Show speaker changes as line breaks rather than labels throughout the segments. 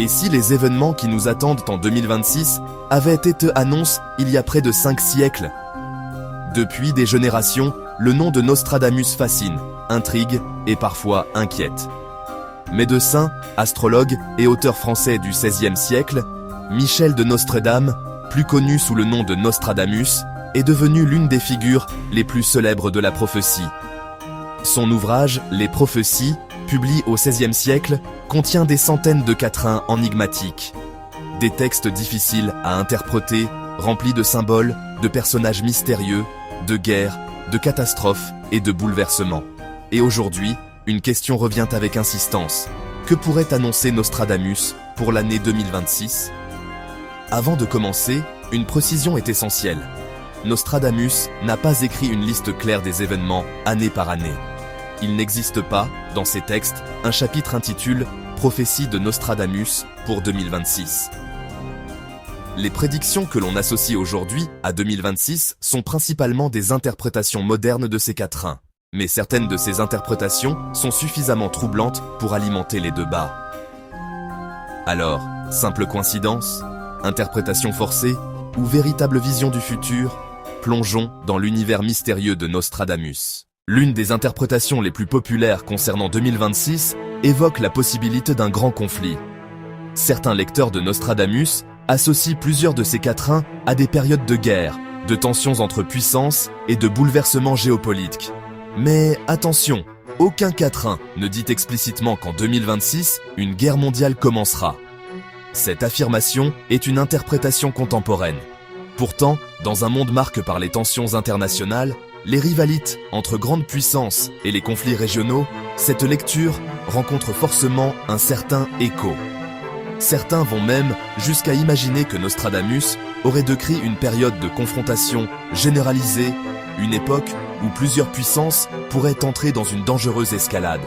Et si les événements qui nous attendent en 2026 avaient été annoncés il y a près de 5 siècles? Depuis des générations, le nom de Nostradamus fascine, intrigue et parfois inquiète. Médecin, astrologue et auteur français du XVIe siècle, Michel de Nostredame, plus connu sous le nom de Nostradamus, est devenu l'une des figures les plus célèbres de la prophétie. Son ouvrage, Les Prophéties, publié au XVIe siècle, contient des centaines de quatrains enigmatiques. Des textes difficiles à interpréter, remplis de symboles, de personnages mystérieux, de guerres, de catastrophes et de bouleversements. Et aujourd'hui, une question revient avec insistance. Que pourrait annoncer Nostradamus pour l'année 2026? Avant de commencer, une précision est essentielle. Nostradamus n'a pas écrit une liste claire des événements année par année. Il n'existe pas, dans ses textes, un chapitre intitulé « Prophétie de Nostradamus pour 2026 ». Les prédictions que l'on associe aujourd'hui à 2026 sont principalement des interprétations modernes de ces quatrains. Mais certaines de ces interprétations sont suffisamment troublantes pour alimenter les débats. Alors, simple coïncidence? Interprétation forcée? Ou véritable vision du futur? Plongeons dans l'univers mystérieux de Nostradamus. L'une des interprétations les plus populaires concernant 2026 évoque la possibilité d'un grand conflit. Certains lecteurs de Nostradamus associent plusieurs de ces quatrains à des périodes de guerre, de tensions entre puissances et de bouleversements géopolitiques. Mais attention, aucun quatrain ne dit explicitement qu'en 2026, une guerre mondiale commencera. Cette affirmation est une interprétation contemporaine. Pourtant, dans un monde marqué par les tensions internationales, les rivalités entre grandes puissances et les conflits régionaux, cette lecture rencontre forcément un certain écho. Certains vont même jusqu'à imaginer que Nostradamus aurait décrit une période de confrontation généralisée, une époque où plusieurs puissances pourraient entrer dans une dangereuse escalade.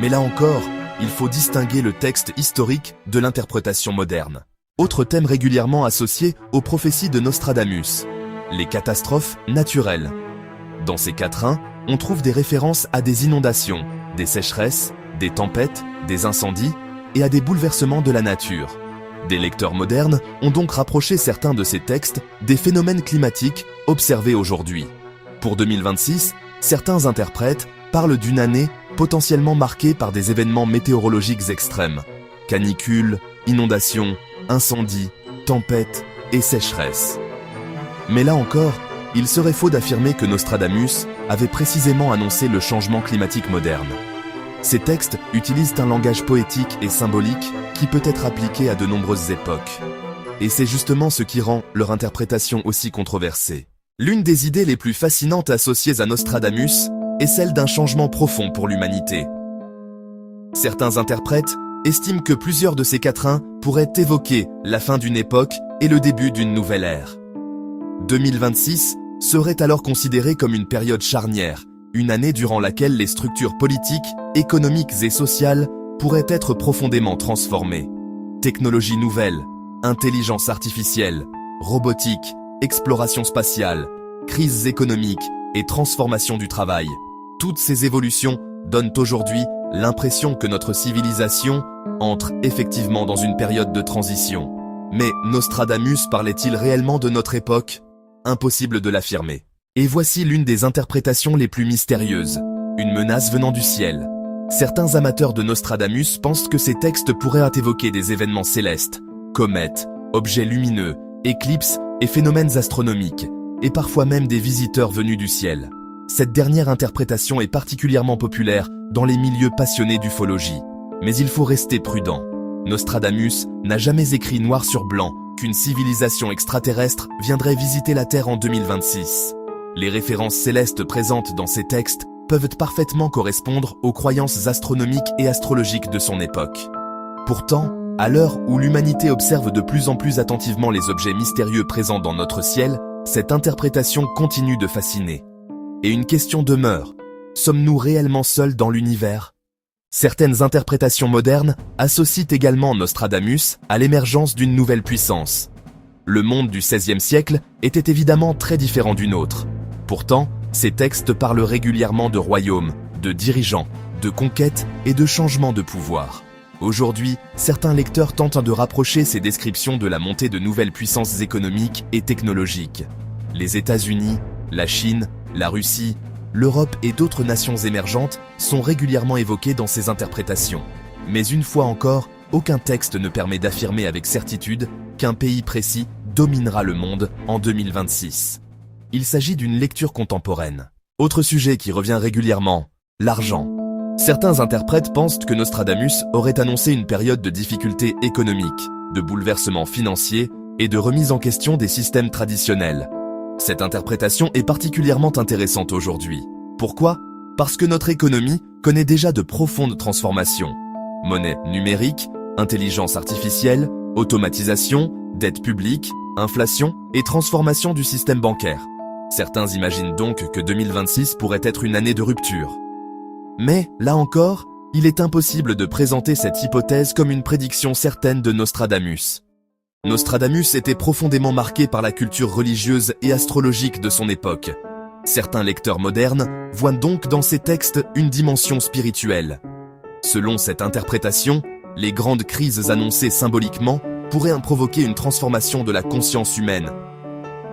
Mais là encore, il faut distinguer le texte historique de l'interprétation moderne. Autre thème régulièrement associé aux prophéties de Nostradamus, les catastrophes naturelles. Dans ces quatrains, on trouve des références à des inondations, des sécheresses, des tempêtes, des incendies et à des bouleversements de la nature. Des lecteurs modernes ont donc rapproché certains de ces textes des phénomènes climatiques observés aujourd'hui. Pour 2026, certains interprètes parlent d'une année potentiellement marquée par des événements météorologiques extrêmes. Canicules, inondations, incendies, tempêtes et sécheresses. Mais là encore, il serait faux d'affirmer que Nostradamus avait précisément annoncé le changement climatique moderne. Ces textes utilisent un langage poétique et symbolique qui peut être appliqué à de nombreuses époques. Et c'est justement ce qui rend leur interprétation aussi controversée. L'une des idées les plus fascinantes associées à Nostradamus est celle d'un changement profond pour l'humanité. Certains interprètes estiment que plusieurs de ces quatrains pourraient évoquer la fin d'une époque et le début d'une nouvelle ère. 2026 serait alors considérée comme une période charnière, une année durant laquelle les structures politiques, économiques et sociales pourraient être profondément transformées. Technologies nouvelles, intelligence artificielle, robotique, exploration spatiale, crises économiques et transformation du travail. Toutes ces évolutions donnent aujourd'hui l'impression que notre civilisation entre effectivement dans une période de transition. Mais Nostradamus parlait-il réellement de notre époque? Impossible de l'affirmer. Et voici l'une des interprétations les plus mystérieuses, une menace venant du ciel. Certains amateurs de Nostradamus pensent que ces textes pourraient évoquer des événements célestes, comètes, objets lumineux, éclipses et phénomènes astronomiques, et parfois même des visiteurs venus du ciel. Cette dernière interprétation est particulièrement populaire dans les milieux passionnés d'ufologie. Mais il faut rester prudent. Nostradamus n'a jamais écrit noir sur blanc qu'une civilisation extraterrestre viendrait visiter la Terre en 2026. Les références célestes présentes dans ces textes peuvent parfaitement correspondre aux croyances astronomiques et astrologiques de son époque. Pourtant, à l'heure où l'humanité observe de plus en plus attentivement les objets mystérieux présents dans notre ciel, cette interprétation continue de fasciner. Et une question demeure. Sommes-nous réellement seuls dans l'univers? Certaines interprétations modernes associent également Nostradamus à l'émergence d'une nouvelle puissance. Le monde du XVIe siècle était évidemment très différent du nôtre. Pourtant, ces textes parlent régulièrement de royaumes, de dirigeants, de conquêtes et de changements de pouvoir. Aujourd'hui, certains lecteurs tentent de rapprocher ces descriptions de la montée de nouvelles puissances économiques et technologiques. Les États-Unis, la Chine, la Russie, l'Europe et d'autres nations émergentes sont régulièrement évoquées dans ces interprétations. Mais une fois encore, aucun texte ne permet d'affirmer avec certitude qu'un pays précis dominera le monde en 2026. Il s'agit d'une lecture contemporaine. Autre sujet qui revient régulièrement, l'argent. Certains interprètes pensent que Nostradamus aurait annoncé une période de difficultés économiques, de bouleversements financiers et de remise en question des systèmes traditionnels. Cette interprétation est particulièrement intéressante aujourd'hui. Pourquoi ? Parce que notre économie connaît déjà de profondes transformations. Monnaie numérique, intelligence artificielle, automatisation, dette publique, inflation et transformation du système bancaire. Certains imaginent donc que 2026 pourrait être une année de rupture. Mais, là encore, il est impossible de présenter cette hypothèse comme une prédiction certaine de Nostradamus. Nostradamus était profondément marqué par la culture religieuse et astrologique de son époque. Certains lecteurs modernes voient donc dans ces textes une dimension spirituelle. Selon cette interprétation, les grandes crises annoncées symboliquement pourraient provoquer une transformation de la conscience humaine.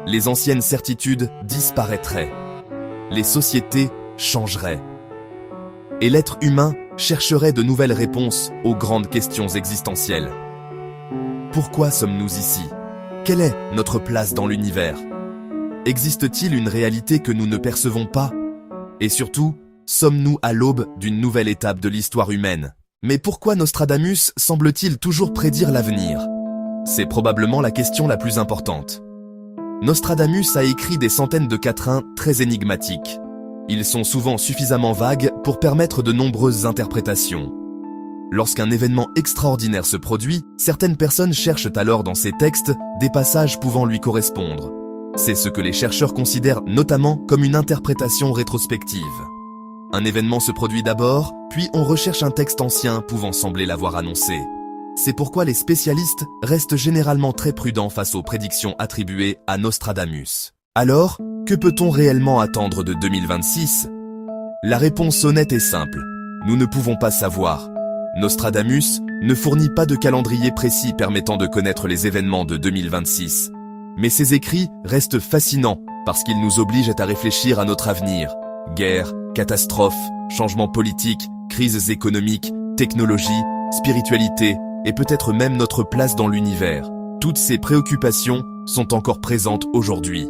Les anciennes certitudes disparaîtraient. Les sociétés changeraient. Et l'être humain chercherait de nouvelles réponses aux grandes questions existentielles. Pourquoi sommes-nous ici ? Quelle est notre place dans l'univers ? Existe-t-il une réalité que nous ne percevons pas ? Et surtout, sommes-nous à l'aube d'une nouvelle étape de l'histoire humaine ? Mais pourquoi Nostradamus semble-t-il toujours prédire l'avenir ? C'est probablement la question la plus importante. Nostradamus a écrit des centaines de quatrains très énigmatiques. Ils sont souvent suffisamment vagues pour permettre de nombreuses interprétations. Lorsqu'un événement extraordinaire se produit, certaines personnes cherchent alors dans ces textes des passages pouvant lui correspondre. C'est ce que les chercheurs considèrent notamment comme une interprétation rétrospective. Un événement se produit d'abord, puis on recherche un texte ancien pouvant sembler l'avoir annoncé. C'est pourquoi les spécialistes restent généralement très prudents face aux prédictions attribuées à Nostradamus. Alors, que peut-on réellement attendre de 2026 ? La réponse honnête est simple. Nous ne pouvons pas savoir. Nostradamus ne fournit pas de calendrier précis permettant de connaître les événements de 2026. Mais ses écrits restent fascinants parce qu'ils nous obligent à réfléchir à notre avenir. Guerre, catastrophes, changements politiques, crises économiques, technologie, spiritualité et peut-être même notre place dans l'univers. Toutes ces préoccupations sont encore présentes aujourd'hui.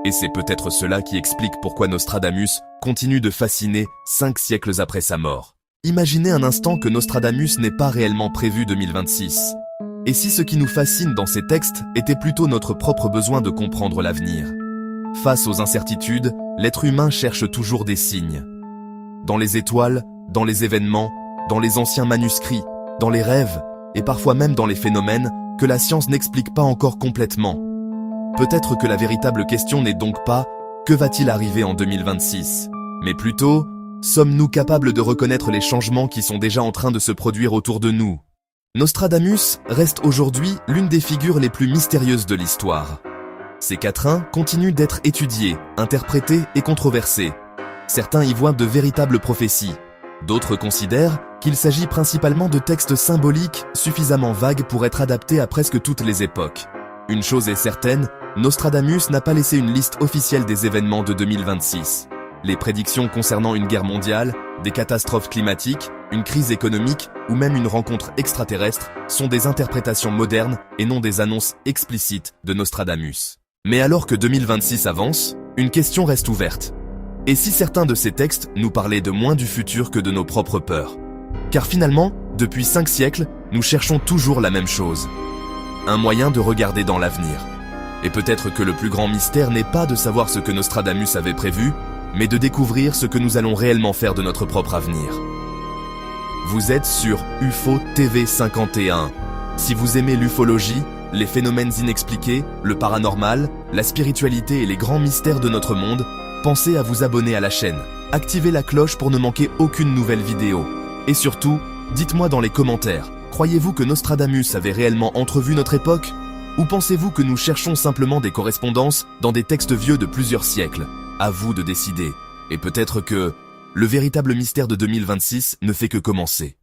Et c'est peut-être cela qui explique pourquoi Nostradamus continue de fasciner 5 siècles après sa mort. Imaginez un instant que Nostradamus n'ait pas réellement prévu 2026. Et si ce qui nous fascine dans ces textes était plutôt notre propre besoin de comprendre l'avenir ? Face aux incertitudes, l'être humain cherche toujours des signes. Dans les étoiles, dans les événements, dans les anciens manuscrits, dans les rêves, et parfois même dans les phénomènes que la science n'explique pas encore complètement. Peut-être que la véritable question n'est donc pas « Que va-t-il arriver en 2026 ?» mais plutôt « Sommes-nous capables de reconnaître les changements qui sont déjà en train de se produire autour de nous ?» Nostradamus reste aujourd'hui l'une des figures les plus mystérieuses de l'histoire. Ces quatrains continuent d'être étudiés, interprétés et controversés. Certains y voient de véritables prophéties. D'autres considèrent qu'il s'agit principalement de textes symboliques suffisamment vagues pour être adaptés à presque toutes les époques. Une chose est certaine, Nostradamus n'a pas laissé une liste officielle des événements de 2026. Les prédictions concernant une guerre mondiale, des catastrophes climatiques, une crise économique ou même une rencontre extraterrestre sont des interprétations modernes et non des annonces explicites de Nostradamus. Mais alors que 2026 avance, une question reste ouverte. Et si certains de ces textes nous parlaient de moins du futur que de nos propres peurs ? Car finalement, depuis 5 siècles, nous cherchons toujours la même chose. Un moyen de regarder dans l'avenir. Et peut-être que le plus grand mystère n'est pas de savoir ce que Nostradamus avait prévu, mais de découvrir ce que nous allons réellement faire de notre propre avenir. Vous êtes sur UFO TV 51. Si vous aimez l'ufologie, les phénomènes inexpliqués, le paranormal, la spiritualité et les grands mystères de notre monde, pensez à vous abonner à la chaîne. Activez la cloche pour ne manquer aucune nouvelle vidéo. Et surtout, dites-moi dans les commentaires, croyez-vous que Nostradamus avait réellement entrevu notre époque ? Ou pensez-vous que nous cherchons simplement des correspondances dans des textes vieux de plusieurs siècles ? À vous de décider. Et peut-être que le véritable mystère de 2026 ne fait que commencer.